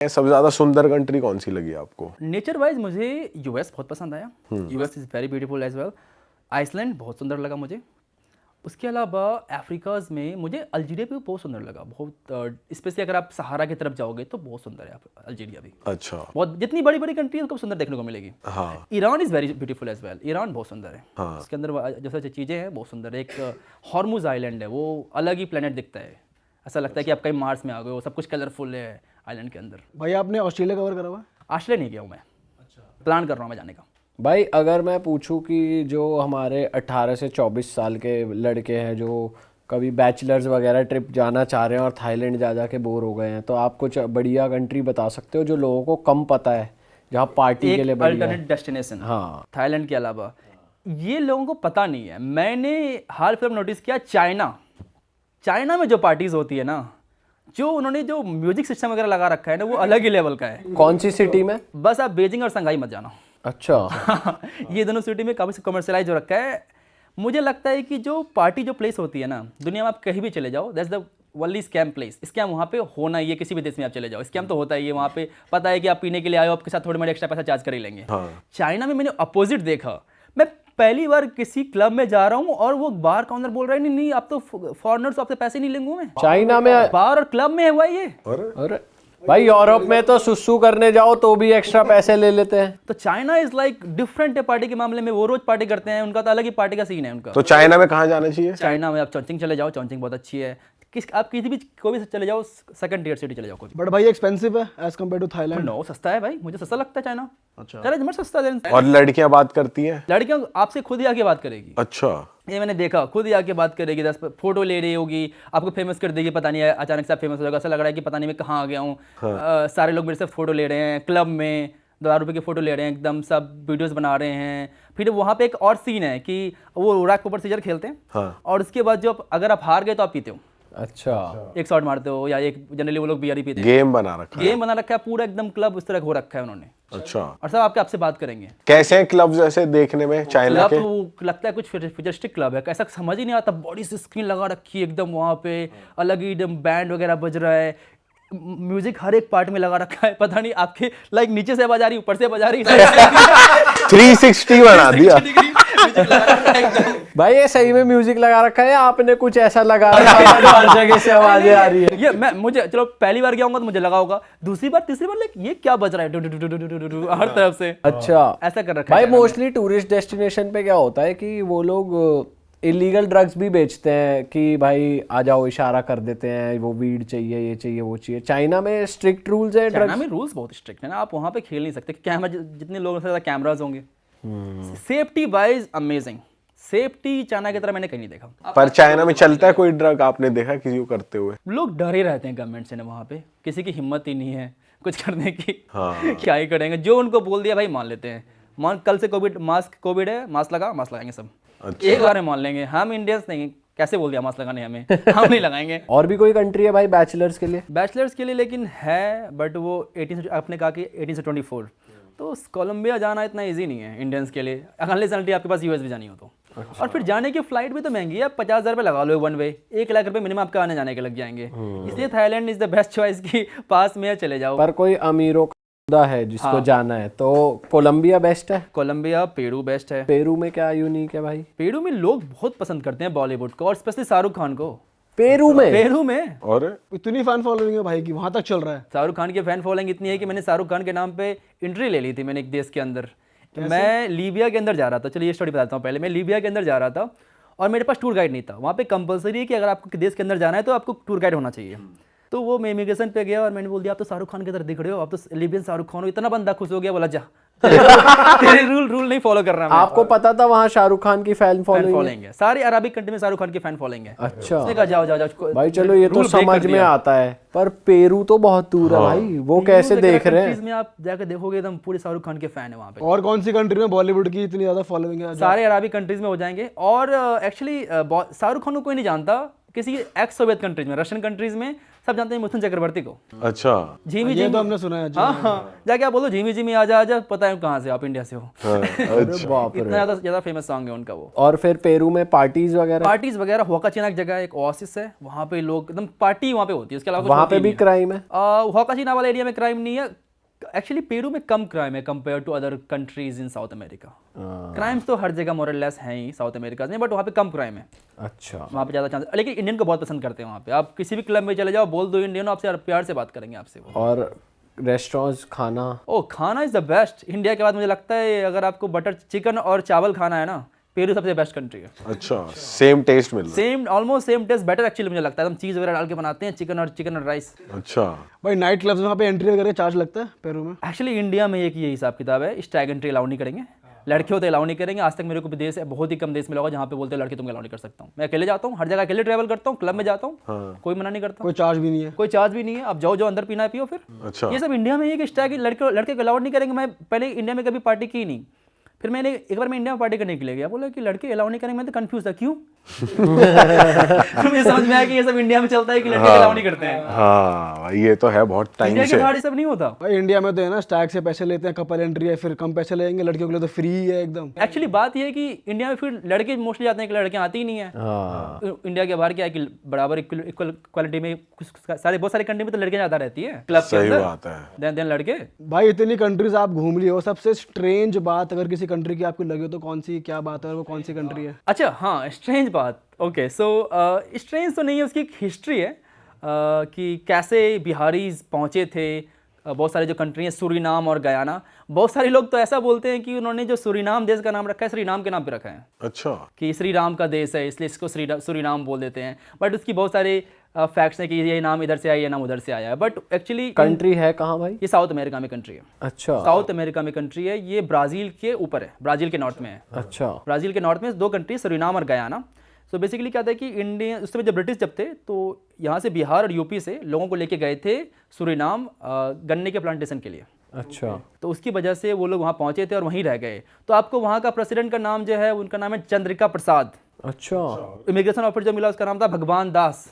सबसे ज्यादा सुंदर कंट्री कौन सी लगी आपको? नेचर वाइज मुझे यूएस बहुत पसंद आया। US is very beautiful as well. Iceland बहुत सुंदर लगा मुझे। उसके अलावा अफ्रीकाज में मुझे अल्जीरिया भी बहुत सुंदर लगा। बहुत स्पेशली अगर आप सहारा की तरफ जाओगे तो बहुत सुंदर है अल्जीरिया भी। अच्छा। बहुत जितनी बड़ी बड़ी कंट्री है उनको सुंदर देखने को मिलेगी। हाँ। Iran is very beautiful as well. Iran बहुत सुंदर है। हाँ। उसके अंदर जैसे चीज़ें हैं बहुत सुंदर है। एक हॉर्मुज आइलैंड है, वो अलग ही प्लेनेट दिखता है। ऐसा लगता है कि आप कहीं मार्स में आ गए हो। सब कुछ कलरफुल है आइलैंड के अंदर। भाई आपने ऑस्ट्रेलिया कवर करा हुआ? ऑस्ट्रेलिया नहीं गया हूँ मैं। प्लान कर रहा हूँ मैं जाने का। भाई अगर मैं पूछूं कि जो हमारे 18 से 24 साल के लड़के हैं जो कभी बैचलर्स वगैरह ट्रिप जाना चाह रहे हैं और थाईलैंड जा के बोर हो गए हैं, तो आप कुछ बढ़िया कंट्री बता सकते हो जो लोगों को कम पता है, जहाँ पार्टी के लिए बढ़िया है? Alternate destination. हाँ। थाईलैंड के अलावा ये लोगों को पता नहीं है। मैंने हाल फिल्म नोटिस किया, चाइना में जो पार्टीज होती है ना, जो उन्होंने जो म्यूजिक सिस्टम वगैरह लगा रखा है ना, वो अलग ही लेवल का है। कौन सी सिटी में? बस आप बीजिंग और संघाई मत जाना। अच्छा। ये दोनों सिटी में काफ़ी कमर्शलाइज हो रखा है। मुझे लगता है कि जो पार्टी जो प्लेस होती है ना, दुनिया में आप कहीं भी चले जाओ, that's the only scam place. Scam वहाँ पे होना ही है। किसी भी देश में आप चले जाओ, स्कैम तो होता ही है। वहाँ पे पता है कि आप पीने के लिए आए हो, आपके साथ थोड़ी मोड़ी एक्स्ट्रा पैसा चार्ज कर ही लेंगे। हाँ। चाइना में मैंने अपोजिट देखा। मैं पहली बार किसी क्लब में जा रहा हूँ और वो बार काउंटर बोल रहा है, नहीं नहीं आप तो फॉरेनर्स, आपसे पैसे नहीं लेंगे। मैं चाइना में बार और क्लब में हुआ ये। अरे भाई यूरोप में तो सुसु करने जाओ तो भी एक्स्ट्रा पैसे ले लेते हैं। तो चाइना इज लाइक डिफरेंट है पार्टी के मामले में। वो रोज पार्टी करते हैं, उनका तो अलग ही पार्टी का सीन है उनका। तो चाइना में कहाँ जाना चाहिए? चाइना में आप चौचिंग चले जाओ, चौचिंग बहुत अच्छी है। आप किसी भी कोई भी चले जाओ, सेकंड टियर सिटी चले जाओ कोई। बट भाई एक्सपेंसिव है as compare to Thailand? No, सस्ता है भाई। मुझे सस्ता लगता है चाइना। अच्छा। चले जमर सस्ता है। और लड़कियां बात करती हैं? लड़कियां आपसे खुद ही आके बात करेगी। अच्छा। ये मैंने देखा, खुद ही आके बात करेगी, 10 फोटो ले रही होगी, आपको फेमस कर देगी। पता नहीं है अचानक से आप फेमस हो जाएगा। ऐसा लग रहा है कि पता नहीं मैं कहाँ आ गया हूँ। सारे लोग मेरे से फोटो ले रहे हैं, क्लब में 2,000 रुपये की फोटो ले रहे हैं, एकदम सब वीडियोस बना रहे हैं। फिर वहाँ पे एक और सीन है कि वो रैक ऊपर सीजर खेलते हैं। हाँ। और उसके बाद जो अगर आप हार गए तो आप पीते हो। अच्छा। एक शॉट मारते हो, या एक जनरली वो लोग बियर ही पीते हैं। गेम बना रखा है। गेम बना रखा है पूरा, एकदम क्लब उस तरह हो रखा है उन्होंने। अच्छा। और सब आपसे बात करेंगे। कैसे हैं क्लब्स ऐसे देखने में चाइना क्लब के? तो लगता है कुछ फ्यूचरिस्टिक क्लब है, ऐसा समझ ही नहीं आता। बॉडी से स्क्रीन लगा रखी है एकदम, वहाँ पे अलग ही एकदम बैंड वगैरह बज रहा है। म्यूजिक हर एक पार्ट में लगा रखा है। पता नहीं आपके लाइक नीचे से आवाज आ रही, ऊपर से आवाज आ रही। 360 बना दिया। भाई ये सही में म्यूजिक लगा रखा है, आपने कुछ ऐसा लगा रखा है हर जगह से आवाजें आ रही है? ये मुझे चलो पहली बार गया होगा तो मुझे लगा होगा, दूसरी बार तीसरी बार लाइक ये क्या बज रहा है हर तरफ से। अच्छा, ऐसा कर रखा है। भाई मोस्टली टूरिस्ट डेस्टिनेशन पे क्या होता है कि वो लोग इलीगल ड्रग्स भी बेचते हैं कि भाई आ जाओ, इशारा कर देते हैं, वो वीड चाहिए, ये चाहिए, वो चाहिए। चाइना में स्ट्रिक्ट रूल्स है चाइना ड्रग्स? में रूल्स बहुत स्ट्रिक्ट है ना। आप वहाँ पे खेल नहीं सकते। कैमरा जितने लोगों से ज़्यादा कैमराज होंगे। Safety wise amazing. Safety China की तरह मैंने कहीं नहीं देखा। पर चाइना में चलता है कोई ड्रग? आपने देखा किसी को करते हुए? लोग डरे रहते हैं गवर्नमेंट से ना। वहाँ पे किसी की हिम्मत ही नहीं है कुछ करने की। हाँ। क्या ही करेंगे, जो उनको बोल दिया भाई मान लेते हैं। मान कल से कोविड है, मास्क लगाएंगे सब। अच्छा। एक बार में मान लेंगे। हम इंडियंस नहीं, कैसे बोल दिया मास्क लगाने हमें, हम नहीं लगाएंगे। और भी कोई कंट्री है भाई बैचलर्स के लिए? बैचलर्स के लिए लेकिन है, बट वो 18 से, आपने कहा कि 18 से 24, तो कोलंबिया जाना इतना इजी नहीं है इंडियंस के लिए, अनलेस अनटिल आपके पास यूएस भी जानी हो तो। और फिर जाने की फ्लाइट भी तो महंगी है। 50,000 रुपये लगा लो वन वे, 1 लाख रुपये मिनिमम आपका आने जाने के लग जाएंगे। इसलिए Thailand is the best choice की पास में चले जाओ। पर कोई अमीरों का है जिसको जाना है तो कोलंबिया बेस्ट है? कोलंबिया, पेरू बेस्ट है। पेरू में क्या यूनिक है भाई? पेरू में लोग बहुत पसंद करते हैं बॉलीवुड को, और स्पेशली शाहरुख खान को। पेरू में और इतनी फैन फॉलोइंग है भाई कि वहां तक चल रहा है। शाहरुख खान की फैन फॉलोइंग इतनी है कि मैंने शाहरुख खान के नाम पे एंट्री ले ली थी मैंने एक देश के अंदर। मैं लीबिया के अंदर जा रहा था। चलिए ये स्टोरी बताता हूँ। पहले मैं लीबिया के अंदर जा रहा था और मेरे पास टूर गाइड नहीं था। वहाँ पे कंपलसरी है कि अगर आपको देश के अंदर जाना है तो आपको टूर गाइड होना चाहिए। तो वो मैं इमिग्रेशन पे गया और मैंने बोल दिया आप तो शाहरुख खान की तरह दिख रहे हो, आप तो लिबियन शाहरुख खान हो। इतना बंदा खुश हो गया, बोला जा तेरे रूल नहीं फॉलो कर रहा मैं। आपको पता था वहाँ शाहरुख खान की फैन फॉलोइंग है? सारी अरबिक कंट्री में शाहरुख खान की फैन फॉलोइंग है। अच्छा। उसने कहा जाओ जाओ जाओ भाई चलो ये तो समझ में आता है, पर पेरू तो बहुत दूर है भाई, वो कैसे देख रहे हैं? में आप जाकर देखोगे एकदम पूरे शाहरुख खान के फैन है वहाँ पे। और कौन सी कंट्री में बॉलीवुड की इतनी ज्यादा फॉलोइंग है? सारे अरबिक कंट्रीज में हो जाएंगे। और एक्चुअली शाहरुख खान को कोई नहीं जानता। किसी एक्स सोवियत कंट्रीज में, रशियन कंट्रीज में सब जानते हैं मिथुन चक्रवर्ती को। अच्छा। झीमी ये झीमी, तो हमने सुना है। हाँ, जाके आप बोलो झीमी झीमी आजा आजा, पता है कहाँ से, आप इंडिया से हो। हाँ, अच्छा। बाप रे। इतना ज्यादा फेमस सॉन्ग है उनका वो। और फिर पेरू में पार्टीज वगैरह? पार्टीज वगैरह, होकाचिना एक जगह है, एक ओएसिस है, वहाँ पे लोग एकदम पार्टी वहाँ पे होती है, उसके अलावा कुछ वहाँ होती पे भी नहीं है। क्राइम है? होकाचिना वाले एरिया में क्राइम नहीं है एक्चुअली, पेरू में कम क्राइम है compare to other countries in South America. Crimes तो हर जगह मोरलेस हैं ही साउथ अमेरिका में, बट वहाँ पे कम क्राइम है, अच्छा। वहाँ पे ज़्यादा चांस। लेकिन इंडियन को बहुत पसंद करते हैं वहाँ पे, आप किसी भी क्लब में चले जाओ, बोल दो इंडियन, आपसे प्यार से बात करेंगे आपसे वो। और रेस्टोरेंट्स, खाना? ओ, खाना इज़ द बेस्ट। इंडिया के बाद मुझे लगता है अगर आपको बटर चिकन और चावल खाना है ना, पेरू सबसे बेस्ट कंट्री है। अच्छा, सेम टेस्ट मिल रहा same, almost same taste, better actually मुझे लगता है। एकदम चीज़ वगैरह डाल के बनाते हैं, चिकन और राइस। है। अच्छा। भाई नाइट क्लब्स में वहाँ पे एंट्री वगैरह चार्ज लगता है पेरू में? एक्चुअली इंडिया में एक ये हिसाब किताब है, स्टैग एंट्री अलाउ नहीं करेंगे, लड़के होते अलाउ नहीं करेंगे। आज तक मेरे को विदेश है, बहुत ही कम देश मिला होगा जहाँ पे बोलते हैं लड़के तुम अलाउ नहीं कर सकता हूँ। मैं अकेले जाता हूँ, हर जगह अकेले ट्रैवल करता हूँ, क्लब में जाता हूँ, कोई मना नहीं करता, कोई चार्ज भी नहीं है? कोई चार्ज भी नहीं है, आप जाओ जो अंदर पीना है पियो फिर। अच्छा। ये सब इंडिया में ये कि स्टैग लड़के को अलाउड नहीं करेंगे। मैं पहले इंडिया में कभी पार्टी की नहीं, फिर मैंने एक बार मैं इंडिया में पार्टी करने के लिए गया, बोला कि लड़के अलाउ नहीं करेंगे, मैं तो कंफ्यूज था क्यों। फिर मुझे समझ में आया कि ये सब इंडिया में चलता है कि लड़के अलाउ नहीं करते हैं। हाँ भाई, ये तो है बहुत टाइम इंडिया से। के बाहर ये सब नहीं होता। भाई इंडिया में तो है ना, स्टैग से पैसे लेते हैं, कपल एंट्री है, फिर कम पैसे लेंगे, लड़कियों के लिए तो फ्री है एकदम। एक्चुअली बात ये है कि इंडिया में फिर लड़के मोस्टली जाते हैं कि लड़कियां आती ही नहीं है। हाँ। इंडिया के बाहर क्या है कि बराबर इक्वल क्वालिटी में बहुत सारे कंट्री में तो लड़कियां ज्यादा रहती है क्लब के सही अंदर, बात है। देन लड़के। भाई इतनी कंट्रीज आप घूम लिए हो, सबसे स्ट्रेंज बात अगर किसी कंट्री की आपको लगे तो कौन सी, क्या बात है और वो कौन सी कंट्री है? अच्छा, हाँ, स्ट्रेंज बात। ओके, सो स्ट्रेंज तो नहीं है, उसकी एक हिस्ट्री है कि कैसे बिहारीज पहुँचे थे। बहुत सारे जो कंट्री हैं, सूरीनाम और गयाना, बहुत सारे लोग तो ऐसा बोलते हैं कि उन्होंने जो सूरीनाम देश का नाम रखा है, श्रीनाम के नाम पे रखा है, अच्छा। कि श्री राम का देश है इसलिए इसको सूरीनाम बोल देते हैं। बट उसकी बहुत सारे फैक्ट्स हैं कि ये नाम इधर से आया, ये नाम उधर से आया है, बट एक्चुअली कंट्री है कहाँ भाई? ये साउथ अमेरिका में कंट्री है। अच्छा। साउथ अमेरिका में कंट्री है, ये ब्राज़ील के ऊपर है, ब्राज़ील के नॉर्थ में है। अच्छा। ब्राज़ील के नॉर्थ में दो कंट्री, सूरीनाम और गयाना। सो बेसिकली क्या था कि इंडिया उस समय जब ब्रिटिश जब थे तो यहाँ से बिहार और यूपी से लोगों को लेके गए थे सूरीनाम गन्ने के प्लांटेशन के लिए। अच्छा। तो उसकी वजह से वो लोग वहाँ पहुँचे थे और वहीं रह गए। तो आपको वहाँ का प्रेसिडेंट का नाम जो है, उनका नाम है चंद्रिका प्रसाद। अच्छा। इमिग्रेशन ऑफिसर जो मिला उसका नाम था भगवान दास।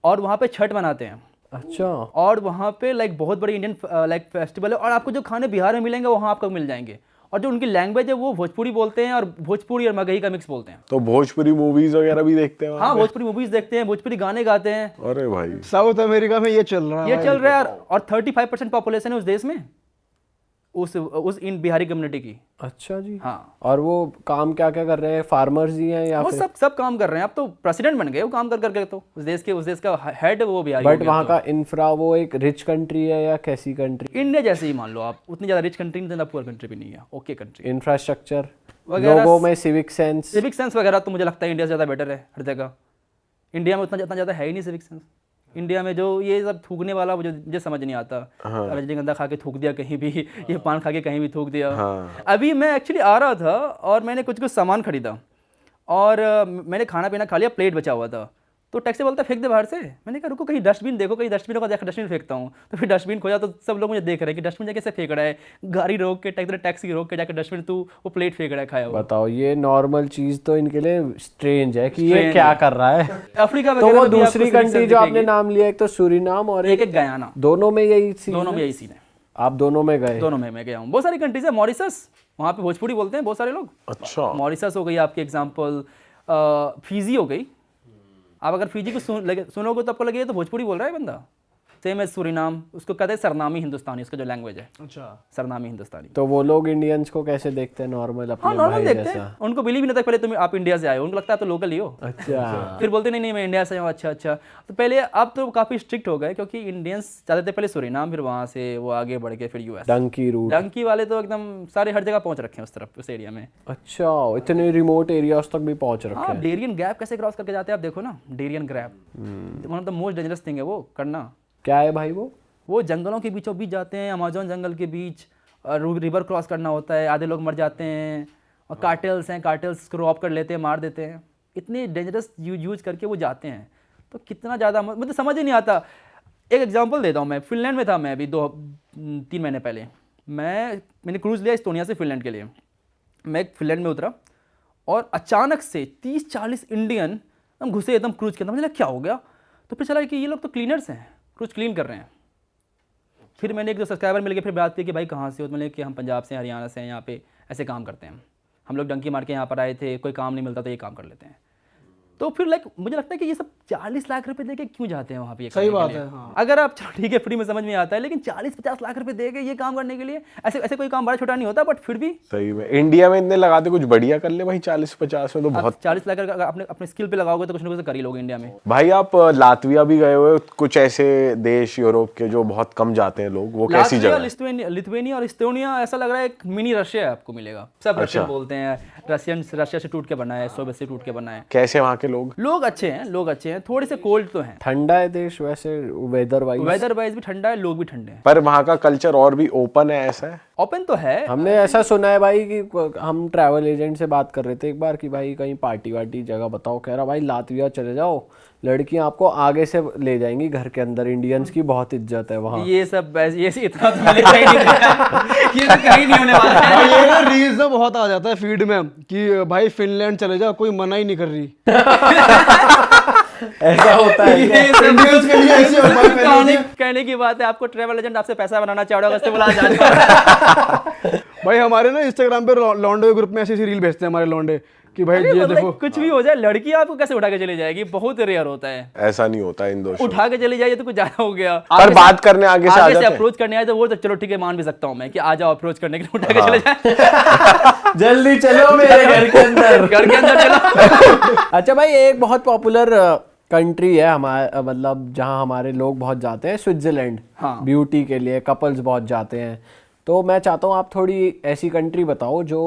और वहाँ पे छठ मनाते हैं। अच्छा। और वहाँ पे लाइक बहुत बड़ी इंडियन लाइक फेस्टिवल है। और आपको जो खाने बिहार में मिलेंगे वहाँ आपको मिल जाएंगे। और जो उनकी लैंग्वेज है वो भोजपुरी बोलते हैं, और भोजपुरी और मगही का मिक्स बोलते हैं। तो भोजपुरी मूवीज वगैरह भी देखते हैं? हाँ, भोजपुरी मूवीज देखते हैं, भोजपुरी गाने गाते हैं। अरे भाई, साउथ अमेरिका में ये चल रहा है? ये चल रहा है। और 35% पॉपुलेशन है उस देश में, उस इन बिहारी कम्युनिटी की। अच्छा जी। हाँ। और वो काम क्या क्या कर रहे हैं? फार्मर्स ही हैं या वो फिर? सब काम कर रहे हैं। अब तो प्रेसिडेंट बन गए वो काम कर करके। तो उस देश का हेड वो बिहारी हो बट गया। वहाँ का इंफ्रा, वो एक रिच कंट्री है या कैसी कंट्री? इंडिया जैसे ही मान लो आप, उतनी ज़्यादा रिच कंट्री नहीं, ज़्यादा पुअर कंट्री भी नहीं है, ओके कंट्री। इंफ्रास्ट्रक्चर वगैरह, लोगों में सिविक सेंस? सिविक सेंस वगैरह तो मुझे लगता है इंडिया से ज़्यादा बेटर है हर जगह। इंडिया में उतना ज़्यादा है ही नहीं सिविक सेंस। इंडिया में जो ये सब थूकने वाला मुझे समझ नहीं आता। रजनीगंधा खा के थूक दिया कहीं भी, ये पान खा के कहीं भी थूक दिया। अभी मैं एक्चुअली आ रहा था और मैंने कुछ सामान खरीदा और मैंने खाना पीना खा लिया, प्लेट बचा हुआ था। तो टैक्सी बोलता फेंक दे बाहर से। मैंने कहा रुको, कहीं डस्टबिन देखो, कहीं डस्टबिन होगा, देखा डस्टबिन फेंकता हूँ। तो फिर डस्टबिन खोजा तो सब लोग मुझे देख रहे हैं कि डस्टबिन कैसे फेंक रहा है, गाड़ी रोक के, टैक्सी रोक के जाकर डस्टबिन तू वो प्लेट फेंक रहा है खाया हुआ। बताओ, ये नॉर्मल चीज तो इनके लिए स्ट्रेंज है कि ये क्या कर रहा है। अफ्रीका तो वगैरह वो में भी आपको दूसरी civic कंट्री sense जो आपने दिखेगी। नाम लिया, एक तो सूरीनाम और एक गयाना, दोनों में यही सीन? दोनों में यही सीन है। आप दोनों में गए? दोनों में मैं गया हूँ। बहुत सारी कंट्रीज है, मॉरिशस, वहाँ पे भोजपुरी बोलते हैं बहुत सारे लोग। अच्छा। मॉरिशस हो गई आपकी एग्जांपल, फिजी हो गई। आप अगर फिजी को सुनोगे तो आपको लगेगा तो भोजपुरी बोल रहा है बंदा। सेम है सूरीनाम, उसको कहते हैं सरनामी हिंदुस्तानी, उसका जो लैंग्वेज है। अच्छा। सरनामी हिंदुस्तानी। तो वो लोग इंडियंस को कैसे देखते हैं? नॉर्मल हाँ, अपने नॉर्मल भाई देखते जैसा? हैं। उनको बिलीव ही नहीं था पहले तुम आप इंडिया से आए हो, उनको लगता है तो लोकल ही हो। अच्छा। फिर बोलते नहीं मैं इंडिया से हूँ। अच्छा अच्छा। तो पहले अब तो काफ़ी स्ट्रिक्ट हो गए क्योंकि इंडियंस जाते थे पहले सूरीनाम, फिर वहाँ से वो आगे बढ़ के फिर यूएस। डंकी रूट। डंकी वाले तो एकदम सारे हर जगह पहुँच रखे हैं उस तरफ, उस एरिया में। अच्छा, इतने रिमोट एरियाज तक भी पहुंच रखे हाँ, हैं। डेरियन गैप कैसे क्रॉस करके जाते हैं आप देखो ना। Darien Gap one of the most dangerous thing है वो करना। क्या है भाई वो? जंगलों के बीचों बीच जाते हैं, अमेजोन जंगल के बीच, रिवर क्रॉस करना होता है, आधे लोग मर जाते हैं। और कार्टेल्स हैं, कार्टेल्स को रॉब कर लेते हैं, मार देते हैं। इतने डेंजरस यूज करके वो जाते हैं। तो कितना ज़्यादा मतलब समझ ही नहीं आता। एक एग्जांपल देता हूँ मैं, फिनलैंड में था मैं अभी 2-3 महीने पहले। मैंने क्रूज़ लिया इस्टोनिया से फिनलैंड के लिए। मैं फिनलैंड में उतरा और अचानक से 30-40 इंडियन हम घुसे एकदम क्रूज़ के अंदर। मुझे लगा क्या हो गया। तो फिर चला कि ये लोग तो क्लीनर्स हैं, रोज क्लीन कर रहे हैं। फिर मैंने एक दो सब्सक्राइबर मिल गए, फिर बात की कि भाई कहाँ से हो, तो मैंने कि हम पंजाब से हरियाणा से हैं, यहाँ पे ऐसे काम करते हैं, हम लोग डंकी मार के यहाँ पर आए थे, कोई काम नहीं मिलता तो ये काम कर लेते हैं। तो फिर लाइक मुझे लगता है कि ये सब 40 लाख रुपए देके क्यों जाते हैं वहाँ पे ये सही करने के बात लिए? है, हाँ। अगर आप चलो ठीक है फ्री में समझ में आता है, लेकिन 40-50 लाख रुपए देके ये काम करने के लिए ऐसे ऐसे कोई काम बड़ा छोटा नहीं होता, बट फिर भी सही में इंडिया में इतने लगाते, कुछ बढ़िया कर ले भाई, 40-50 में तो बहुत। 40 लाख अगर अपने अपने स्किल पे लगाओगे तो कुछ ना कुछ तो कर ही लोगे इंडिया में। भाई आप लातविया भी गए हुए, कुछ ऐसे देश यूरोप के जो बहुत कम जाते हैं लोग, वो कैसी जगह है? लिथुआनिया और इस्टोनिया ऐसा लग रहा है एक मिनी रशिया आपको मिलेगा। सब रशियन बोलते हैं, रशिया से टूट के बना है, सोवियत से टूट के बना है। कैसे वहाँ के लोग? लोग अच्छे हैं, थोड़े से कोल्ड तो हैं। ठंडा है देश वैसे, वेदर वाइज भी ठंडा है, लोग भी ठंडे हैं। पर वहाँ का कल्चर और भी ओपन है, ऐसा है? ओपन तो है। हमने ऐसा सुना है भाई कि हम ट्रैवल एजेंट से बात कर रहे थे एक बार कि भाई कहीं पार्टी वार्टी जगह बताओ, कह रहा भाई लातविया चले जाओ, लड़कियां आपको आगे से ले जाएंगी घर के अंदर, इंडियंस की बहुत इज्जत है वहाँ। ये सब ये इतना तो मैंने कहीं नहीं देखा। ये तो कहीं नहीं होने वाला है। भाई ये ना रील्स में बहुत आ जाता है फीड में कि भाई फिनलैंड चले जाओ, कोई मना ही नहीं कर रही। ऐसा होता है क्या? ये सब इंडियंस के लिए ऐसे होता है पहले कहने की बात है, आपको ट्रैवल एजेंट आपसे पैसा बनाना चाह रहा होगा, उससे बुला जाए। भाई हमारे ना इंस्टाग्राम पे लॉन्डे ग्रुप में ऐसी ऐसी रील भेजते हैं हमारे लॉन्डे कि भाई ये मतलब देखो। कुछ भी हो जाए, लड़की आपको कैसे उठा के चली जाएगी, बहुत रेयर होता है। ऐसा नहीं होता इन दोस्तों। उठा के चली जाइए तो कुछ ज्यादा हो गया। पर बात करने आगे से आ जाते हैं। अप्रोच करने आए तो वो तो चलो ठीक है, मान भी सकता हूँ मैं कि आ जाओ अप्रोच करने के लिए, उठा के चले जाए। जल्दी चलो मेरे घर के अंदर। घर के अंदर चलो। अच्छा भाई, एक बहुत पॉपुलर कंट्री है हमारे, मतलब जहाँ हमारे लोग बहुत जाते हैं, स्विट्जरलैंड। हाँ। ब्यूटी के लिए कपल्स बहुत जाते हैं। तो मैं चाहता हूँ आप थोड़ी ऐसी कंट्री बताओ जो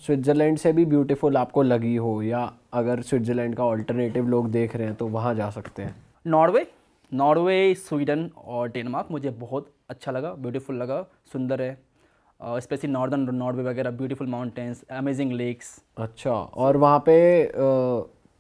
स्विट्जरलैंड से भी ब्यूटीफुल आपको लगी हो, या अगर स्विट्जरलैंड का ऑल्टरनेटिव लोग देख रहे हैं तो वहाँ जा सकते हैं। नॉर्वे, स्वीडन और डेनमार्क मुझे बहुत अच्छा लगा, ब्यूटीफुल लगा, सुंदर है। स्पेशली नॉर्दर्न नॉर्वे वगैरह, ब्यूटीफुल माउंटेन्स, अमेजिंग लेक्स। अच्छा, और वहाँ पे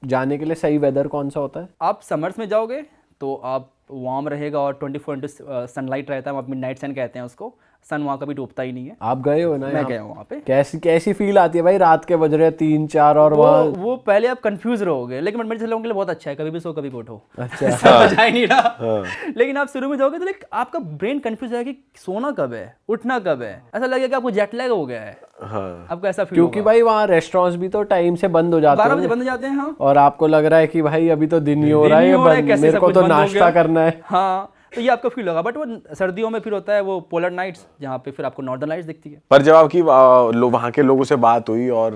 जाने के लिए सही वेदर कौन सा होता है? आप समर्स में जाओगे तो आप वार्म रहेगा और 24 सनलाइट रहता है, वहाँ मिडनाइट सन कहते हैं उसको। सन वहाँ कभी डूबता ही नहीं है। आप गए हो ना? मैं गया हूँ वहाँ पे। कैसी फील आती है भाई, रात के बज रहे 3-4 और वहाँ? वो पहले आप कंफ्यूज रहोगे, लेकिन मेरे लोगों के लिए बहुत अच्छा है, कभी भी सो कभी उठो। अच्छा। समझ ही नहीं रहा। लेकिन आप शुरू में जाओगे तो लाइक आपका ब्रेन कंफ्यूज है कि सोना कब है, उठना कब है, ऐसा लगेगा कि आपको जेट लैग हो गया है। हाँ। आपको ऐसा फील क्योंकि भाई वहाँ रेस्टोरेंट्स भी तो टाइम से बंद हो जाते 12 हैं बजे बंद हो जाते हैं। हाँ, और आपको लग रहा है कि भाई अभी तो दिन ही हो रहा है, मेरे को तो नाश्ता करना है। हाँ, तो ये आपका फील होगा। बट वो सर्दियों में फिर होता है वो पोलर नाइट्स, जहाँ पे फिर आपको नॉर्दर्न लाइट्स दिखती है। पर जब आपकी वहाँ के लोगों से बात हुई और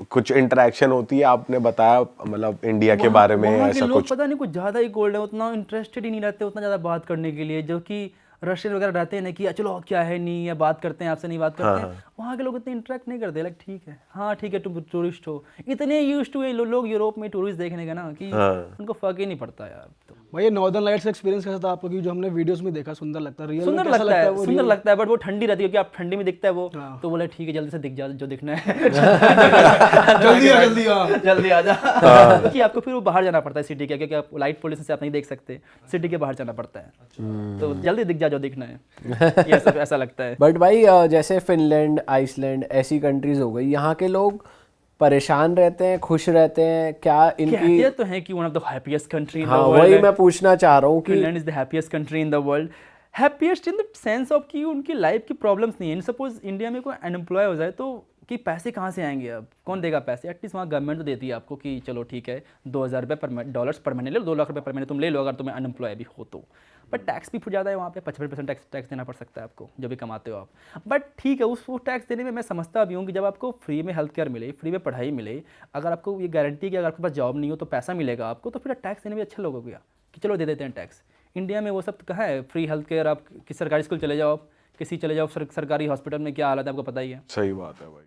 कुछ इंटरेक्शन होती है, आपने बताया मतलब इंडिया के बारे में वहाँ के ऐसा लोग कुछ? पता नहीं कुछ ज्यादा ही कोल्ड है, उतना इंटरेस्टेड ही नहीं रहते उतना ज्यादा बात करने के लिए, जो कि रशियन वगैरह रहते हैं ना कि चलो क्या है नहीं, या बात करते हैं आपसे, नहीं बात करते हैं। वहाँ के लोग इतने इंटरेक्ट नहीं करते, लाइक ठीक है, हाँ ठीक है तुम टूरिस्ट हो। इतने यूज टू लोग यूरोप में टूरिस्ट देखने का ना कि उनको फर्क ही नहीं पड़ता यार। तो भाई ये नॉर्दर्न लाइट्स का एक्सपीरियंस कैसा था आपको? कि जो हमने वीडियोस में देखा सुंदर लगता है, रियल में सुंदर कैसा लगता है, वो सुंदर real? लगता है, बट वो ठंडी रहती है क्योंकि आप ठंडी में दिखता है वो। तो बोले ठीक है जल्दी से दिख जा जो दिखना है। जल्दी आ जा। कि आपको फिर वो बाहर जाना पड़ता है सिटी के, क्योंकि आप लाइट पोल्यूशन से आप नहीं देख सकते, सिटी के बाहर जाना पड़ता है। तो जल्दी दिख जा जो दिखना है, ये सब ऐसा लगता है। बट भाई जैसे फिनलैंड, आइसलैंड ऐसी कंट्रीज हो गई, यहाँ के लोग परेशान रहते हैं, खुश रहते हैं क्या? इनकी कहते तो हैं कि one of the happiest country in the हाँ, वर्ल्ड। वही मैं पूछना चाह रहा हूँ कि Finland is the happiest country in the world. Happiest in the sense of कि उनकी लाइफ की प्रॉब्लम्स नहीं है। सपोज इंडिया में कोई अनएम्प्लॉय हो जाए तो कि पैसे कहाँ से आएंगे, अब कौन देगा पैसे? एटलीस्ट वहाँ गवर्नमेंट तो देती है आपको कि चलो ठीक है 2000 रुपये डॉलर्स पर महीने ले लो, 2 लाख रुपये पर महीने तुम ले लो अगर तुम्हें अनएम्प्लॉय भी हो तो। बट टैक्स भी ज़्यादा है वहाँ पे, 55% टैक्स देना पड़ सकता है आपको जो भी कमाते हो आप। बट ठीक है, उस टैक्स देने में मैं समझता भी हूँ कि जब आपको फ्री में हेल्थ केयर मिले, फ्री में पढ़ाई मिले, अगर आपको ये गारंटी कि अगर आपके पास जॉब नहीं हो तो पैसा मिलेगा आपको, तो फिर टैक्स देने में अच्छा लगेगा कि चलो दे देते हैं टैक्स। इंडिया में वो सब कहाँ है? फ्री हेल्थ केयर, आप किसी सरकारी स्कूल चले जाओ, आप किसी चले जाओ सरकारी हॉस्पिटल में क्या हालत है आपको पता ही है। सही बात है भाई।